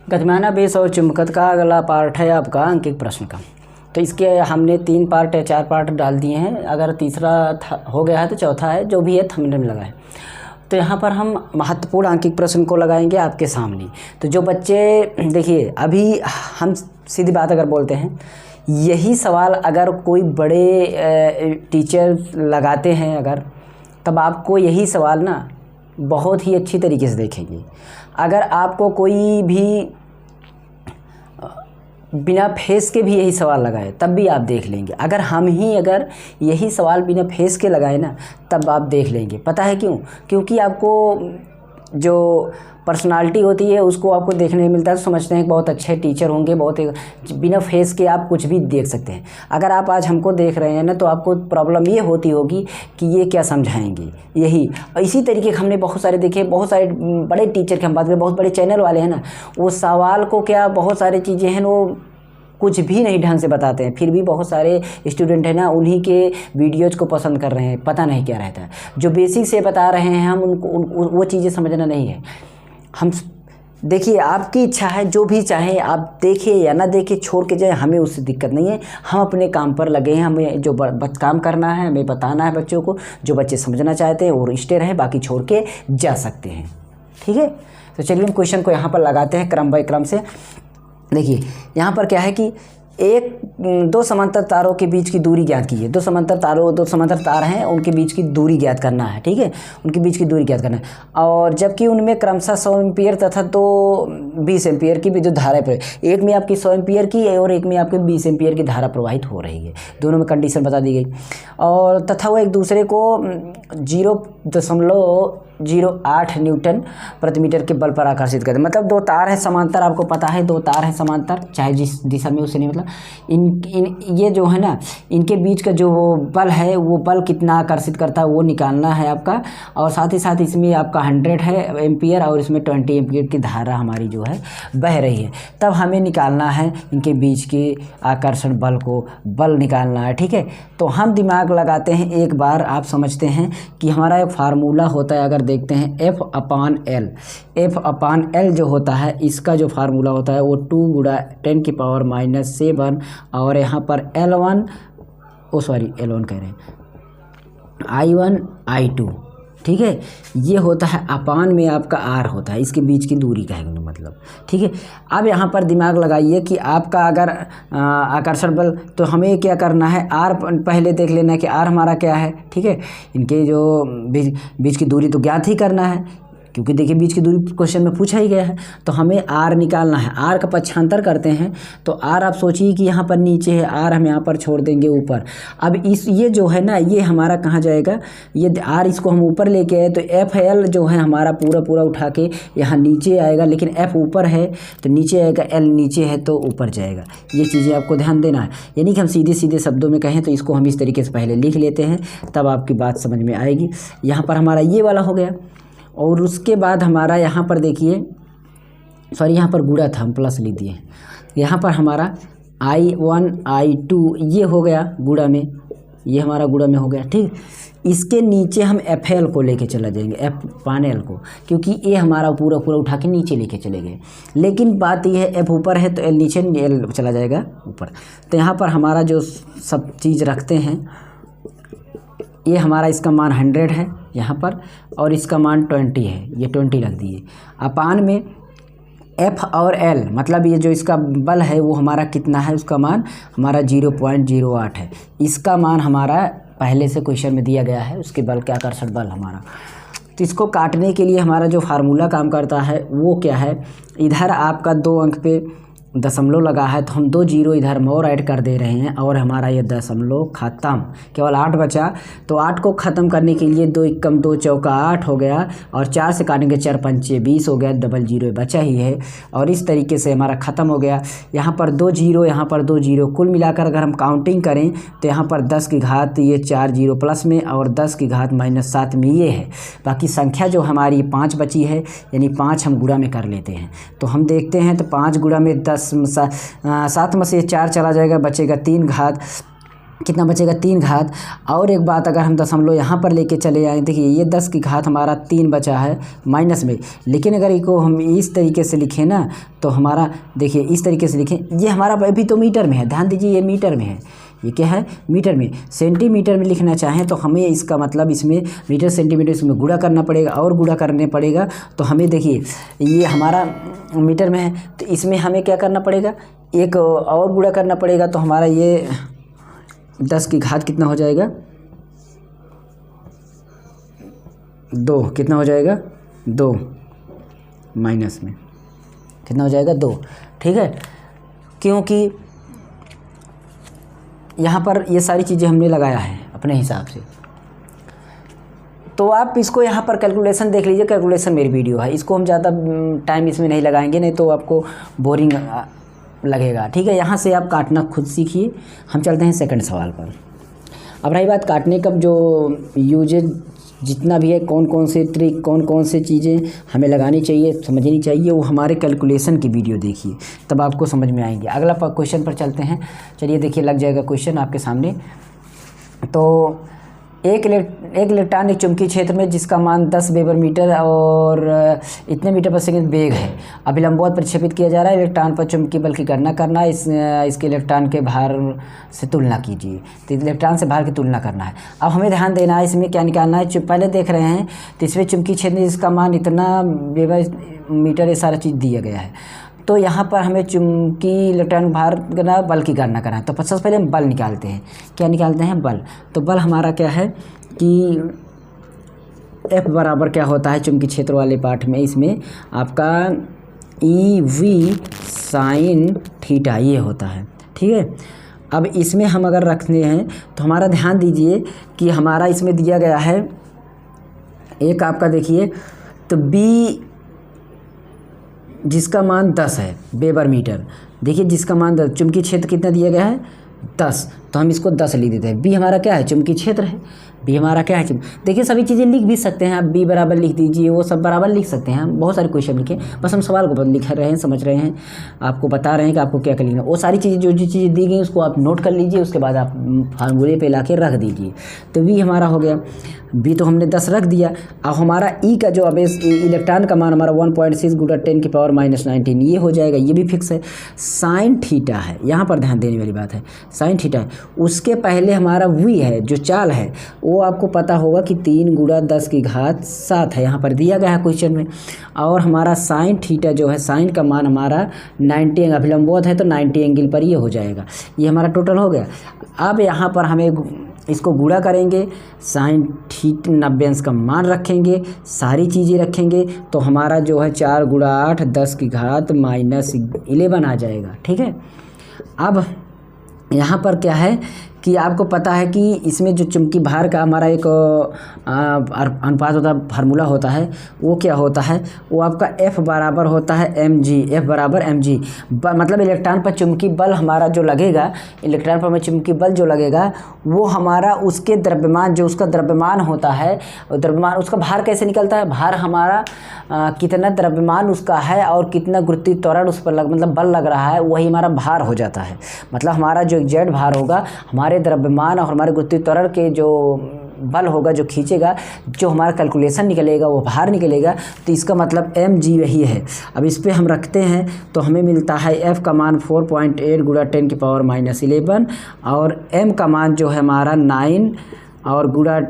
गतिमाना base और चुंबकत्व का अगला पार्ट है आपका अंकित प्रश्न का। तो इसके हमने 3 पार्ट या 4 पार्ट डाल दिए हैं। अगर तीसरा हो गया है तो चौथा है, जो भी है थंबनेल में लगाएं। तो यहाँ पर हम महत्वपूर्ण अंकित प्रश्न को लगाएंगे आपके सामने। तो जो बच्चे देखिए, अभी हम सीधी बात अगर बोलते हैं, यही सवाल अगर कोई बड़े टीचर लगाते हैं अगर, तब आपको यही सवाल ना बहुत ही अच्छी तरीके से देखेंगे। अगर आपको कोई भी बिना फेस के भी यही सवाल लगाए तब भी आप देख लेंगे। अगर हम ही अगर यही सवाल बिना फेस के लगाए ना, तब आप देख लेंगे। पता है क्यों? क्योंकि आपको जो पर्सनालिटी होती है उसको आपको देखने में मिलता है, तो समझते हैं कि बहुत अच्छे टीचर होंगे, बहुत बिना फेस के आप कुछ भी देख सकते हैं। अगर आप आज हमको देख रहे हैं ना, तो आपको प्रॉब्लम ये होती होगी कि ये क्या समझाएंगे। यही इसी तरीके के हमने बहुत सारे देखे, बहुत सारे बड़े टीचर की हम बात करें, बहुत बड़े चैनल वाले हैं ना, वो सवाल को क्या बहुत सारी चीज़ें हैं वो कुछ भी नहीं ढंग से बताते हैं, फिर भी बहुत सारे स्टूडेंट हैं ना उन्हीं के वीडियोज़ को पसंद कर रहे हैं। पता नहीं क्या रहता है, जो बेसिक से बता रहे हैं हम उनको वो चीज़ें समझना नहीं है। हम देखिए, आपकी इच्छा है, जो भी चाहे आप देखिए या ना देखिए, छोड़ के जाए, हमें उससे दिक्कत नहीं है। हम अपने काम पर लगे हैं, हमें जो काम करना है, हमें बताना है बच्चों को। जो बच्चे समझना चाहते हैं वो स्टे रहें, बाकी छोड़ के जा सकते हैं। ठीक है, तो चलिए हम क्वेश्चन को यहाँ पर लगाते हैं क्रम बाय क्रम से। देखिए यहाँ पर क्या है कि दो समांतर तारों के बीच की दूरी ज्ञात कीजिए। दो समांतर तार हैं, उनके बीच की दूरी ज्ञात करना है। ठीक है, उनके बीच की दूरी ज्ञात करना है, और जबकि उनमें क्रमशः 100 एम्पीयर तथा 20 एम्पीयर की विद्युत धारा एक में आपकी 100 एम्पीयर की और एक में आपके 20 एम्पीयर की धारा प्रवाहित हो रही है। दोनों में कंडीशन बता दी गई, और तथा वो एक दूसरे को 0.08 न्यूटन प्रति मीटर के बल पर आकर्षित करते हैं। मतलब दो तार हैं समांतर, आपको पता है दो तार हैं समांतर, चाहे जिस दिशा में उससे नहीं, मतलब ये जो है ना, इनके बीच का जो बल है वो बल कितना आकर्षित करता है वो निकालना है आपका। और साथ ही साथ इसमें आपका 100 है एम्पीयर और इसमें 20 एम्पीयर की धारा हमारी जो है बह रही है। तब हमें निकालना है इनके बीच के आकर्षण बल निकालना है। ठीक है, तो हम दिमाग लगाते हैं एक बार, आप समझते हैं कि हमारा एक फार्मूला होता है। अगर देखते हैं F/L जो होता है, इसका जो फार्मूला होता है वो 2 × 10⁻⁷ और यहाँ पर L1 कह रहे हैं, I1 I2। ठीक है, ये होता है अपान में आपका R होता है, इसके बीच की दूरी का है मतलब। ठीक है, अब यहाँ पर दिमाग लगाइए कि आपका अगर आकर्षण बल, तो हमें क्या करना है, R पहले देख लेना है कि R हमारा क्या है। ठीक है, इनके जो बीच की दूरी तो ज्ञात ही करना है, क्योंकि देखिए बीच की दूरी क्वेश्चन में पूछा ही गया है। तो हमें R निकालना है। R का पक्षांतर करते हैं तो R आप सोचिए कि यहाँ पर नीचे है, R हम यहाँ पर छोड़ देंगे ऊपर। अब ये जो है ना, ये हमारा कहाँ जाएगा, ये R इसको हम ऊपर लेके आए तो FL जो है हमारा पूरा उठा के यहाँ नीचे आएगा, लेकिन F ऊपर है तो नीचे आएगा, L नीचे है तो ऊपर जाएगा। ये चीज़ें आपको ध्यान देना है। यानी कि हम सीधे शब्दों में कहें तो इसको हम इस तरीके से पहले लिख लेते हैं, तब आपकी बात समझ में आएगी। यहाँ पर हमारा ये वाला हो गया, और उसके बाद हमारा यहाँ पर देखिए, यहाँ पर गुणा था, हम प्लस लिख दिए। यहाँ पर हमारा I1 I2 ये हो गया गुणा में, ये हमारा गुणा में हो गया। ठीक, इसके नीचे हम FL को लेके चला जाएंगे, F/L को, क्योंकि ये हमारा पूरा उठा के नीचे लेके चले गए। लेकिन बात ये है, F ऊपर है तो L नीचे, L चला जाएगा ऊपर। तो यहाँ पर हमारा जो सब चीज़ रखते हैं, ये हमारा इसका मान 100 है यहाँ पर, और इसका मान 20 है, ये 20 रख दिए। अपान में F और L, मतलब ये जो इसका बल है वो हमारा कितना है, उसका मान हमारा 0.08 है। इसका मान हमारा पहले से क्वेश्चन में दिया गया है, उसके बल के आकर्षण बल हमारा। तो इसको काटने के लिए हमारा जो फार्मूला काम करता है वो क्या है, इधर आपका 2 अंक पे दशमलव लगा है तो हम 2 0 इधर और ऐड कर दे रहे हैं, और हमारा ये दशमलव खत्म, केवल 8 बचा। तो 8 को ख़त्म करने के लिए 2 × 2 = 8 हो गया, और 4 से काटेंगे 4 × 5 = 20 हो गया, डबल 0 बचा ही है, और इस तरीके से हमारा ख़त्म हो गया। यहाँ पर 2 0, यहाँ पर 2 0, कुल मिलाकर अगर हम काउंटिंग करें तो यहाँ पर 10 की घात ये 4 0 प्लस में, और 10 की घात -7 में ये है। बाकी संख्या जो हमारी 5 बची है, यानी 5 हम गुणा में कर लेते हैं। तो हम देखते हैं तो 5 गुणा में 10, 7 में से 4 चला जाएगा, बचेगा 3 घात कितना बचेगा 3 घात। और एक बात अगर हम दशमलव यहाँ पर लेके चले जाएँ, देखिए ये 10 की घात हमारा 3 बचा है माइनस में, लेकिन अगर इसको हम इस तरीके से लिखें ना तो हमारा देखिए इस तरीके से लिखें, ये हमारा अभी तो मीटर में है, ध्यान दीजिए ये मीटर में है, ये क्या है मीटर में। सेंटीमीटर में लिखना चाहें तो हमें इसका मतलब इसमें मीटर सेंटीमीटर इसमें गुणा करना पड़ेगा और गुणा करने पड़ेगा, तो हमें देखिए ये हमारा मीटर में है तो इसमें हमें क्या करना पड़ेगा, एक और गुणा करना पड़ेगा, तो हमारा ये 10 की घात कितना हो जाएगा 2, कितना हो जाएगा 2 माइनस में कितना हो जाएगा 2, ठीक है। क्योंकि यहाँ पर ये सारी चीज़ें हमने लगाया है अपने हिसाब से, तो आप इसको यहाँ पर कैलकुलेशन देख लीजिए, कैलकुलेशन मेरी वीडियो है, इसको हम ज़्यादा टाइम इसमें नहीं लगाएंगे, नहीं तो आपको बोरिंग लगेगा, ठीक है। यहाँ से आप काटना खुद सीखिए। हम चलते हैं सेकंड सवाल पर। अब रही बात काटने का जो यूजेज जितना भी है, कौन कौन से ट्रिक कौन कौन से चीज़ें हमें लगानी चाहिए समझनी चाहिए, वो हमारे कैलकुलेशन की वीडियो देखिए तब आपको समझ में आएंगे। अगला क्वेश्चन पर चलते हैं, चलिए देखिए लग जाएगा क्वेश्चन आपके सामने। तो एक इलेक्ट्रॉन एक चुंबकीय क्षेत्र में जिसका मान 10 वेबर मीटर और इतने मीटर पर सेकंड वेग है, अभिलंबवत प्रक्षेपित किया जा रहा है। इलेक्ट्रॉन पर चुंबकीय बल की गणना करना है, इसके इलेक्ट्रॉन के भार से तुलना कीजिए। तो इलेक्ट्रॉन से भार की तुलना करना है। अब हमें ध्यान देना है इसमें क्या निकालना है। पहले देख रहे हैं तो इसमें चुंबकीय क्षेत्र में जिसका मान इतना वेबर मीटर, ये सारा चीज़ दिया गया है। तो यहाँ पर हमें चुंबकीय इलेक्ट्रॉन भार करना, बल की गणना करना है। तो सबसे पहले हम बल निकालते हैं। क्या निकालते हैं बल। तो बल हमारा क्या है कि F बराबर क्या होता है चुंबकीय क्षेत्र वाले पार्ट में, इसमें आपका EV साइन थीटा ये होता है, ठीक है। अब इसमें हम अगर रखते हैं तो हमारा ध्यान दीजिए कि हमारा इसमें दिया गया है एक आपका देखिए तो B जिसका मान 10 है वेबर मीटर, देखिए जिसका मान 10, चुंबकीय क्षेत्र कितना दिया गया है 10, तो हम इसको 10 लिख देते हैं। बी हमारा क्या है चुंबकीय क्षेत्र है, बी हमारा क्या है देखिए सभी चीज़ें लिख भी सकते हैं आप, बी बराबर लिख दीजिए, वो सब बराबर लिख सकते हैं। हम बहुत सारे क्वेश्चन लिखे, बस हम सवाल को लिख रहे हैं, समझ रहे हैं, आपको बता रहे हैं कि आपको क्या कर लेना। वो सारी चीज़ें जो चीज़ें दी गई उसको आप नोट कर लीजिए, उसके बाद आप फार्मूले पे ला के रख दीजिए। तो बी हमारा हो गया, बी तो हमने 10 रख दिया। अब हमारा ई का जो अब इलेक्ट्रॉन का मान हमारा 1.6 × 10⁻⁻19 ये हो जाएगा, ये भी फिक्स है। साइन थीटा है, यहाँ पर ध्यान देने वाली बात है, साइन थीटा है। उसके पहले हमारा वी है जो चाल है, वो आपको पता होगा कि 3 × 10⁻7 है, यहाँ पर दिया गया है क्वेश्चन में। और हमारा साइन थीटा जो है, साइन का मान हमारा 90 अभिलंबवत है तो 90 एंगल पर ये हो जाएगा, ये हमारा टोटल हो गया। अब यहाँ पर हमें इसको गुणा करेंगे, साइन थीटा 90 अंश का मान रखेंगे, सारी चीज़ें रखेंगे, तो हमारा जो है 4 × 8 10⁻11 आ जाएगा, ठीक है। अब यहाँ पर क्या है कि आपको पता है कि इसमें जो चुंबकीय भार का हमारा एक अनुपात होता है, फार्मूला होता है, वो क्या होता है, वो आपका F बराबर होता है mg, F बराबर mg, मतलब इलेक्ट्रॉन पर चुंबकीय बल हमारा जो लगेगा, इलेक्ट्रॉन पर चुंबकीय बल जो लगेगा वो हमारा उसके द्रव्यमान, जो उसका द्रव्यमान होता है, द्रव्यमान उसका भार कैसे निकलता है, भार हमारा कितना द्रव्यमान उसका है और कितना गुरुत्वीय त्वरण उस पर मतलब बल लग रहा है, वही हमारा भार हो जाता है। मतलब हमारा जो एग्जैक्ट भार होगा हमारे द्रव्यमान और हमारे गुरुत्वीय त्वरण के जो बल होगा जो खींचेगा, जो हमारा कैलकुलेशन निकलेगा वो भार निकलेगा। तो इसका मतलब mg यही है। अब इस पर हम रखते हैं तो हमें मिलता है f का मान 4.8 × 10⁻11 और m का मान जो है हमारा 9 और गुणा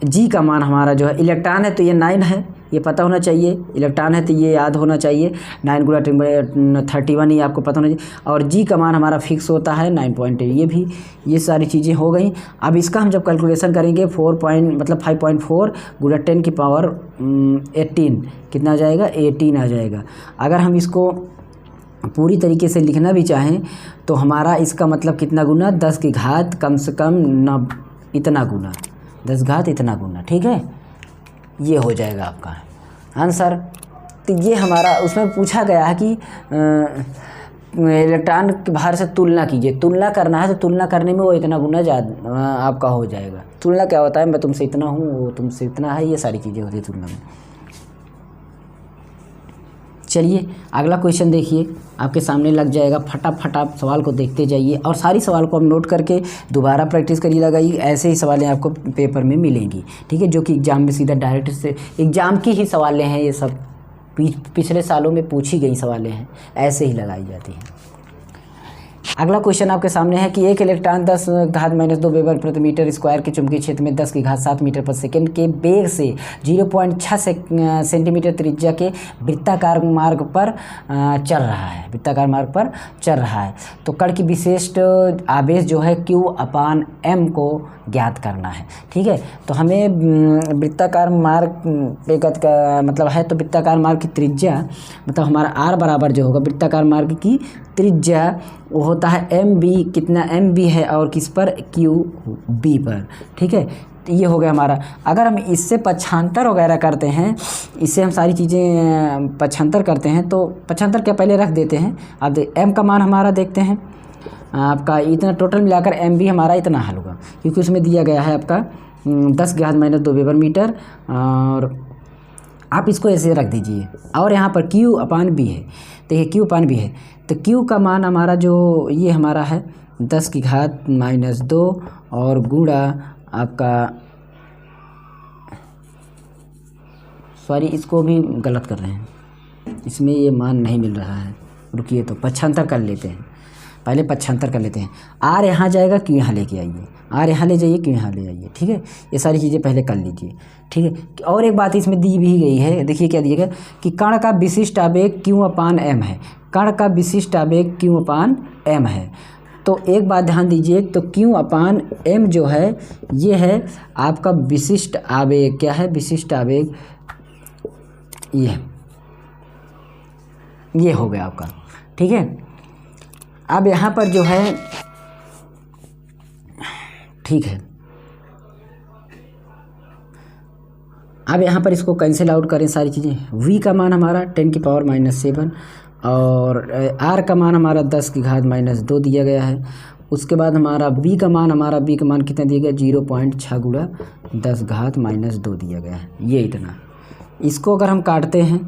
g का मान हमारा जो है, इलेक्ट्रॉन है तो ये 9 है, ये पता होना चाहिए, इलेक्ट्रॉन है तो ये याद होना चाहिए, 9 × 10⁻31 ये आपको पता होना चाहिए। और जी का मान हमारा फिक्स होता है 9.8, ये भी, ये सारी चीज़ें हो गई। अब इसका हम जब कैलकुलेशन करेंगे 5.4 × 10⁻18 कितना आ जाएगा, 18 आ जाएगा। अगर हम इसको पूरी तरीके से लिखना भी चाहें तो हमारा इसका मतलब कितना गुना, 10 की घात कम से कम इतना गुना, 10 घात इतना गुना, ठीक है, ये हो जाएगा आपका आंसर। तो ये हमारा उसमें पूछा गया है कि इलेक्ट्रॉन के भार से तुलना कीजिए, तुलना करना है तो तुलना करने में वो इतना गुना ज़्यादा आपका हो जाएगा। तुलना क्या होता है, मैं तुमसे इतना हूँ वो तुमसे इतना है, ये सारी चीज़ें होती है तुलना में। चलिए अगला क्वेश्चन देखिए, आपके सामने लग जाएगा, फटाफट आप सवाल को देखते जाइए और सारी सवाल को आप नोट करके दोबारा प्रैक्टिस करिए, लगाइए। ऐसे ही सवालें आपको पेपर में मिलेंगी, ठीक है, जो कि एग्ज़ाम में सीधा डायरेक्ट से एग्ज़ाम की ही सवालें हैं। ये सब पिछले सालों में पूछी गई सवालें हैं, ऐसे ही लगाई जाती हैं। अगला क्वेश्चन आपके सामने है कि एक इलेक्ट्रॉन 10⁻² वेबर प्रति मीटर स्क्वायर के चुंबकीय क्षेत्र में 10�7 मीटर पर सेकंड के वेग से 0.6 सेंटीमीटर त्रिज्या के वृत्ताकार मार्ग पर चल रहा है, वृत्ताकार मार्ग पर चल रहा है। तो कण की विशिष्ट आवेश जो है Q/m को ज्ञात करना है, ठीक है। तो हमें वृत्ताकार मार्ग पे का मतलब है, तो वृत्ताकार मार्ग की त्रिज्या मतलब हमारा r बराबर जो होगा वृत्ताकार मार्ग की त्रिज्या वो होता है mb, कितना mb है और किस पर, qb पर, ठीक है। तो ये हो गया हमारा। अगर हम इससे पक्षांतर वगैरह करते हैं, इससे हम सारी चीज़ें पक्षांतर करते हैं, तो पक्षांतर क्या पहले रख देते हैं। अब m का मान हमारा देखते हैं, आपका इतना टोटल मिलाकर mb हमारा इतना हल होगा, क्योंकि उसमें दिया गया है आपका 10⁻² वेबर मीटर, और आप इसको ऐसे रख दीजिए। और यहाँ पर Q/b है, देखिए Q/b है, तो Q का मान हमारा जो ये हमारा है 10⁻² और गुणा आपका, सॉरी इसको भी गलत कर रहे हैं, इसमें ये मान नहीं मिल रहा है, रुकिए तो पक्षांतर कर लेते हैं, पहले पक्षांतर कर लेते हैं। r यहाँ जाएगा, Q यहाँ लेके आइए, r यहाँ ले जाइए, Q यहाँ ले आइए, ठीक है। ये सारी चीज़ें पहले कर लीजिए, ठीक है। और एक बात इसमें दी भी गई है, देखिए क्या दिया गया कि कण का विशिष्ट आवेग Q/m है, कण का विशिष्ट आवेग Q/m है। तो एक बात ध्यान दीजिए, तो Q/m जो है ये है आपका विशिष्ट आवेग, क्या है, विशिष्ट आवेग, ये हो गया आपका, ठीक है। अब यहाँ पर जो है, ठीक है, अब यहाँ पर इसको कैंसिल आउट करें सारी चीज़ें। v का मान हमारा 10⁻⁻7 और r का मान हमारा 10⁻² दिया गया है। उसके बाद हमारा b का मान कितना दिया गया, 0.6 गुणा 10⁻² दिया गया है, ये इतना। इसको अगर हम काटते हैं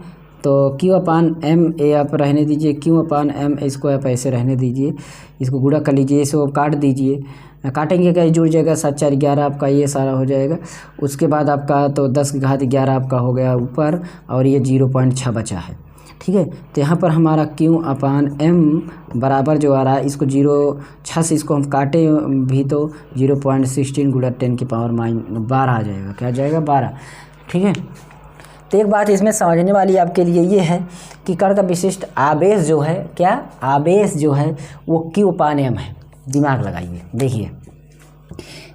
तो Q/m ए आप रहने दीजिए, Q/m इसको आप ऐसे रहने दीजिए, इसको गुणा कर लीजिए, इसको काट दीजिए, काटेंगे क्या जुड़ जाएगा, 7 4 11 आपका ये सारा हो जाएगा। उसके बाद आपका तो 10⁻11 आपका हो गया ऊपर, और ये 0.6 बचा है, ठीक है। तो यहाँ पर हमारा Q/m बराबर जो आ रहा है, इसको 0.6 से इसको हम काटे भी तो 0.16 गुणा 10⁻12 आ जाएगा, क्या आ जाएगा, 12, ठीक है। तो एक बात इसमें समझने वाली आपके लिए ये है कि कण का विशिष्ट आवेश जो है, क्या आवेश जो है वो Q/m है। दिमाग लगाइए, देखिए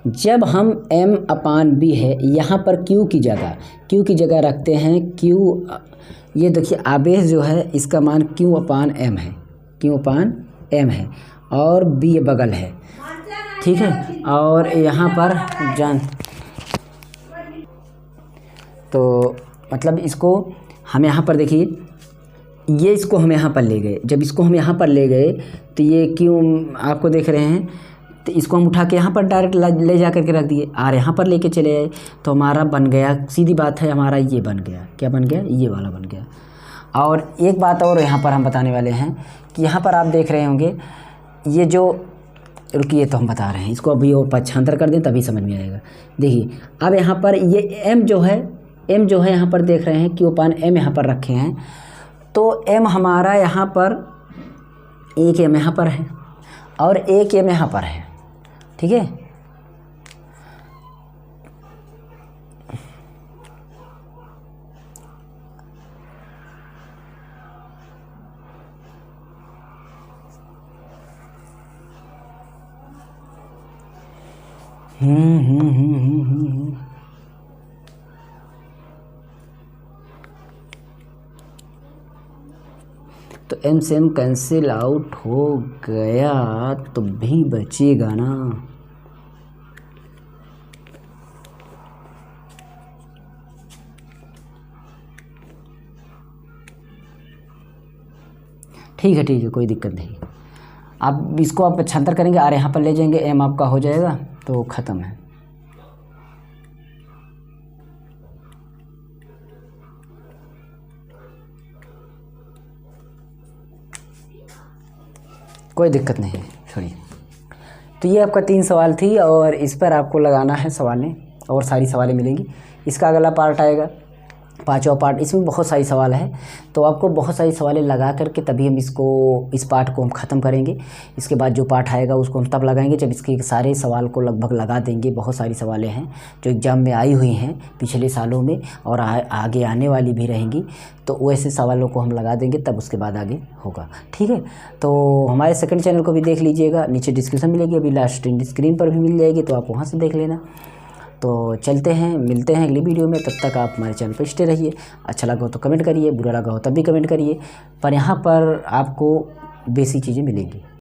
जब हम m/b है, यहाँ पर Q की जगह रखते हैं Q, ये देखिए आवेश जो है इसका मान Q/m है, Q/m है, और b बगल है, ठीक है। और यहाँ पर तो मतलब इसको हम यहाँ पर देखिए, ये इसको हम यहाँ पर ले गए, जब इसको हम यहाँ पर ले गए तो ये क्यों आपको देख रहे हैं, तो इसको हम उठा के यहाँ पर डायरेक्ट ले जा करके रख दिए, और यहाँ पर लेके चले आए, तो हमारा बन गया, सीधी बात है, हमारा ये बन गया, क्या बन गया, ये वाला बन गया। और एक बात और यहाँ पर हम बताने वाले हैं कि यहाँ पर आप देख रहे होंगे ये जो, रुकिए तो हम बता रहे हैं, इसको अभी वो पक्षांतर कर दें तभी समझ में आएगा। देखिए अब यहाँ पर ये m जो है यहाँ पर देख रहे हैं Q/m यहाँ पर रखे हैं, तो m हमारा यहाँ पर, एक m यहाँ पर है और एक m यहाँ पर है, ठीक है। तो m से m कैंसिल आउट हो गया तो भी बचेगा ना, ठीक है, कोई दिक्कत नहीं। आप इसको आप पक्षांतर करेंगे, और यहाँ पर ले जाएंगे, m आपका हो जाएगा, तो ख़त्म है। कोई दिक्कत नहीं है, छोड़िए। तो ये आपका 3 सवाल थी और इस पर आपको लगाना है सवालें, और सारी सवालें मिलेंगी। इसका अगला पार्ट आएगा 5वां पार्ट, इसमें बहुत सारी सवाल है, तो आपको बहुत सारी सवालें लगा करके तभी हम इस पार्ट को हम ख़त्म करेंगे। इसके बाद जो पार्ट आएगा उसको हम तब लगाएंगे जब इसके सारे सवाल को लगभग लगा देंगे। बहुत सारी सवालें हैं जो एग्ज़ाम में आई हुई हैं पिछले सालों में, और आगे आने वाली भी रहेंगी, तो वैसे सवालों को हम लगा देंगे, तब उसके बाद आगे होगा। ठीक है, तो हमारे सेकंड चैनल को भी देख लीजिएगा, नीचे डिस्क्रिप्शन मिलेगी, अभी लास्ट स्क्रीन पर भी मिल जाएगी, तो आप वहाँ से देख लेना। तो चलते हैं, मिलते हैं अगली वीडियो में। तब तक आप हमारे चैनल पर स्टे रहिए। अच्छा लगा हो तो कमेंट करिए, बुरा लगा हो तब भी कमेंट करिए, पर यहाँ पर आपको बेसिक चीज़ें मिलेंगी।